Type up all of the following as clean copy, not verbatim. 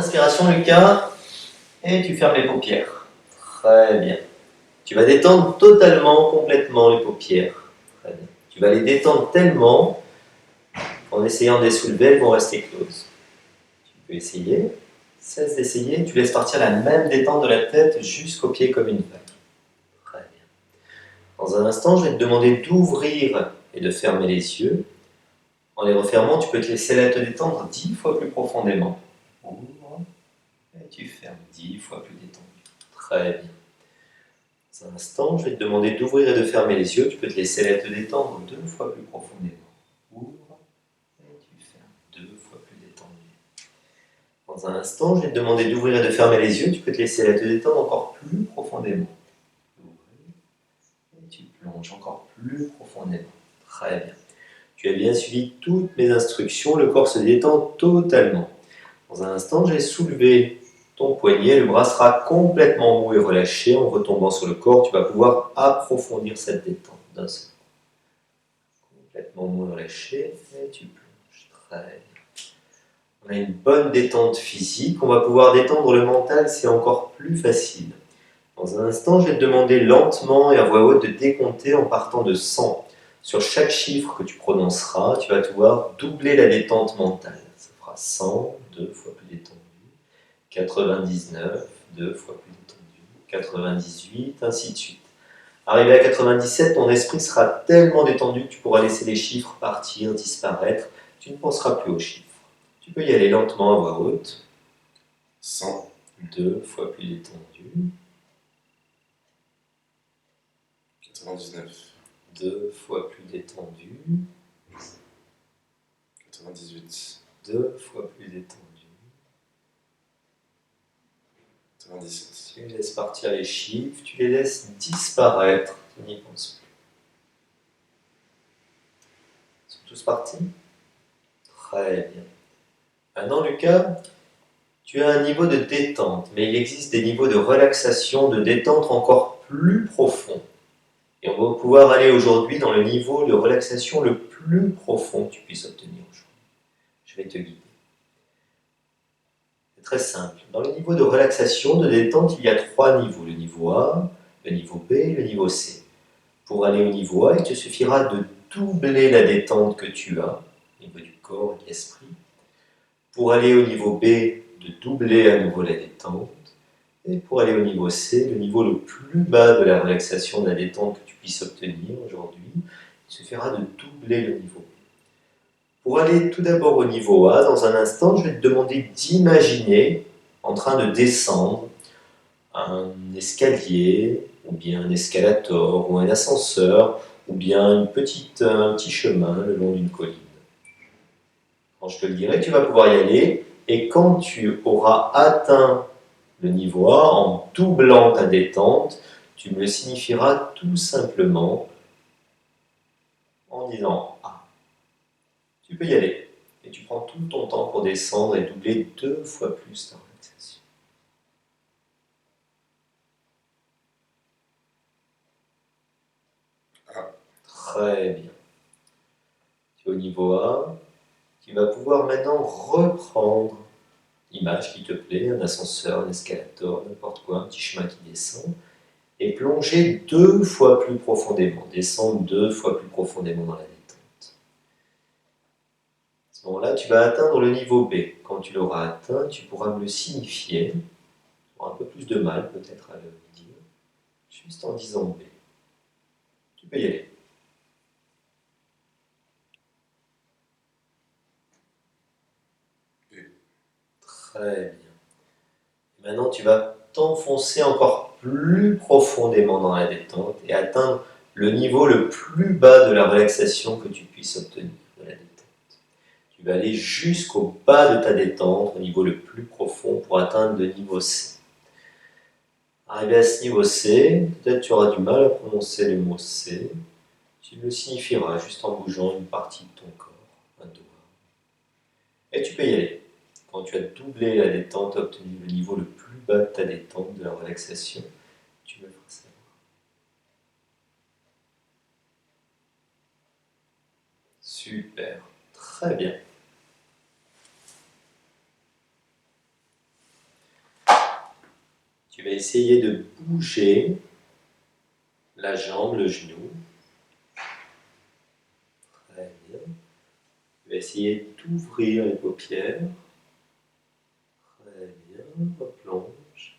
inspiration, Lucas, et tu fermes les paupières. Très bien. Tu vas détendre totalement, complètement les paupières. Très bien. Tu vas les détendre tellement qu'en essayant de les soulever, elles vont rester closes. Tu peux essayer. Cesse d'essayer. Tu laisses partir la même détente de la tête jusqu'aux pieds comme une vague. Très bien. Dans un instant, je vais te demander d'ouvrir et de fermer les yeux. En les refermant, tu peux te laisser la te détendre 10 fois plus profondément. Ouvre et tu fermes 10 fois plus détendu. Très bien. Dans un instant, je vais te demander d'ouvrir et de fermer les yeux. Tu peux te laisser la te détendre 2 fois plus profondément. Ouvre et tu fermes 2 fois plus détendu. Dans un instant, je vais te demander d'ouvrir et de fermer les yeux. Tu peux te laisser la te détendre encore plus profondément. Ouvre et tu plonges encore plus profondément. Très bien. Tu as bien suivi toutes mes instructions. Le corps se détend totalement. Dans un instant, je vais soulever ton poignet. Le bras sera complètement mou et relâché. En retombant sur le corps, tu vas pouvoir approfondir cette détente d'un seul coup. Complètement mou et relâché. Et tu plonges. Très bien. On a une bonne détente physique. On va pouvoir détendre le mental. C'est encore plus facile. Dans un instant, je vais te demander lentement et à voix haute de décompter en partant de 100. Sur chaque chiffre que tu prononceras, tu vas pouvoir doubler la détente mentale. Ça fera 100, 2 fois plus détendu, 99, 2 fois plus détendu, 98, ainsi de suite. Arrivé à 97, ton esprit sera tellement détendu que tu pourras laisser les chiffres partir, disparaître. Tu ne penseras plus aux chiffres. Tu peux y aller lentement à voix haute. 100, 2 fois plus détendu. 99, 2 fois plus détendu. 98, 2 fois plus détendu. 97. Tu laisses partir les chiffres, tu les laisses disparaître. Tu n'y penses plus. Ils sont tous partis? Très bien. Maintenant, Lucas, tu as un niveau de détente, mais il existe des niveaux de relaxation, de détente encore plus profonds. Et on va pouvoir aller aujourd'hui dans le niveau de relaxation le plus profond que tu puisses obtenir aujourd'hui. Je vais te guider. C'est très simple. Dans le niveau de relaxation, de détente, il y a 3 niveaux. Le niveau A, le niveau B et le niveau C. Pour aller au niveau A, il te suffira de doubler la détente que tu as au niveau du corps et de l'esprit. Pour aller au niveau B, de doubler à nouveau la détente. Et pour aller au niveau C, le niveau le plus bas de la relaxation, de la détente que tu puisses obtenir aujourd'hui, il suffira de doubler le niveau B. Pour aller tout d'abord au niveau A, dans un instant, je vais te demander d'imaginer en train de descendre un escalier, ou bien un escalator, ou un ascenseur, ou bien un petit chemin le long d'une colline. Quand je te le dirai, tu vas pouvoir y aller, et quand tu auras atteint le niveau A, en doublant ta détente, tu me le signifieras tout simplement en disant A. Tu peux y aller, et tu prends tout ton temps pour descendre et doubler 2 fois plus ta relaxation. Très bien. Tu es au niveau A. Tu vas pouvoir maintenant reprendre l'image qui te plaît, un ascenseur, un escalator, n'importe quoi, un petit chemin qui descend, et plonger 2 fois plus profondément, descendre 2 fois plus profondément dans la détente. À ce moment-là, tu vas atteindre le niveau B. Quand tu l'auras atteint, tu pourras me le signifier. Tu auras un peu plus de mal peut-être à le dire, juste en disant B. Tu peux y aller. Très bien. Maintenant, tu vas t'enfoncer encore plus profondément dans la détente et atteindre le niveau le plus bas de la relaxation que tu puisses obtenir de la détente. Tu vas aller jusqu'au bas de ta détente, au niveau le plus profond, pour atteindre le niveau C. Arrivé à ce niveau C, peut-être tu auras du mal à prononcer le mot C. Tu le signifieras juste en bougeant une partie de ton corps, un doigt. Et tu peux y aller. Quand tu as doublé la détente, obtenu le niveau le plus bas de ta détente, de la relaxation, tu me le feras savoir. Super, très bien. Tu vas essayer de bouger la jambe, le genou. Très bien. Tu vas essayer d'ouvrir les paupières. Très bien. Replonge.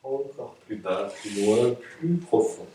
Encore plus bas, plus loin, plus profond.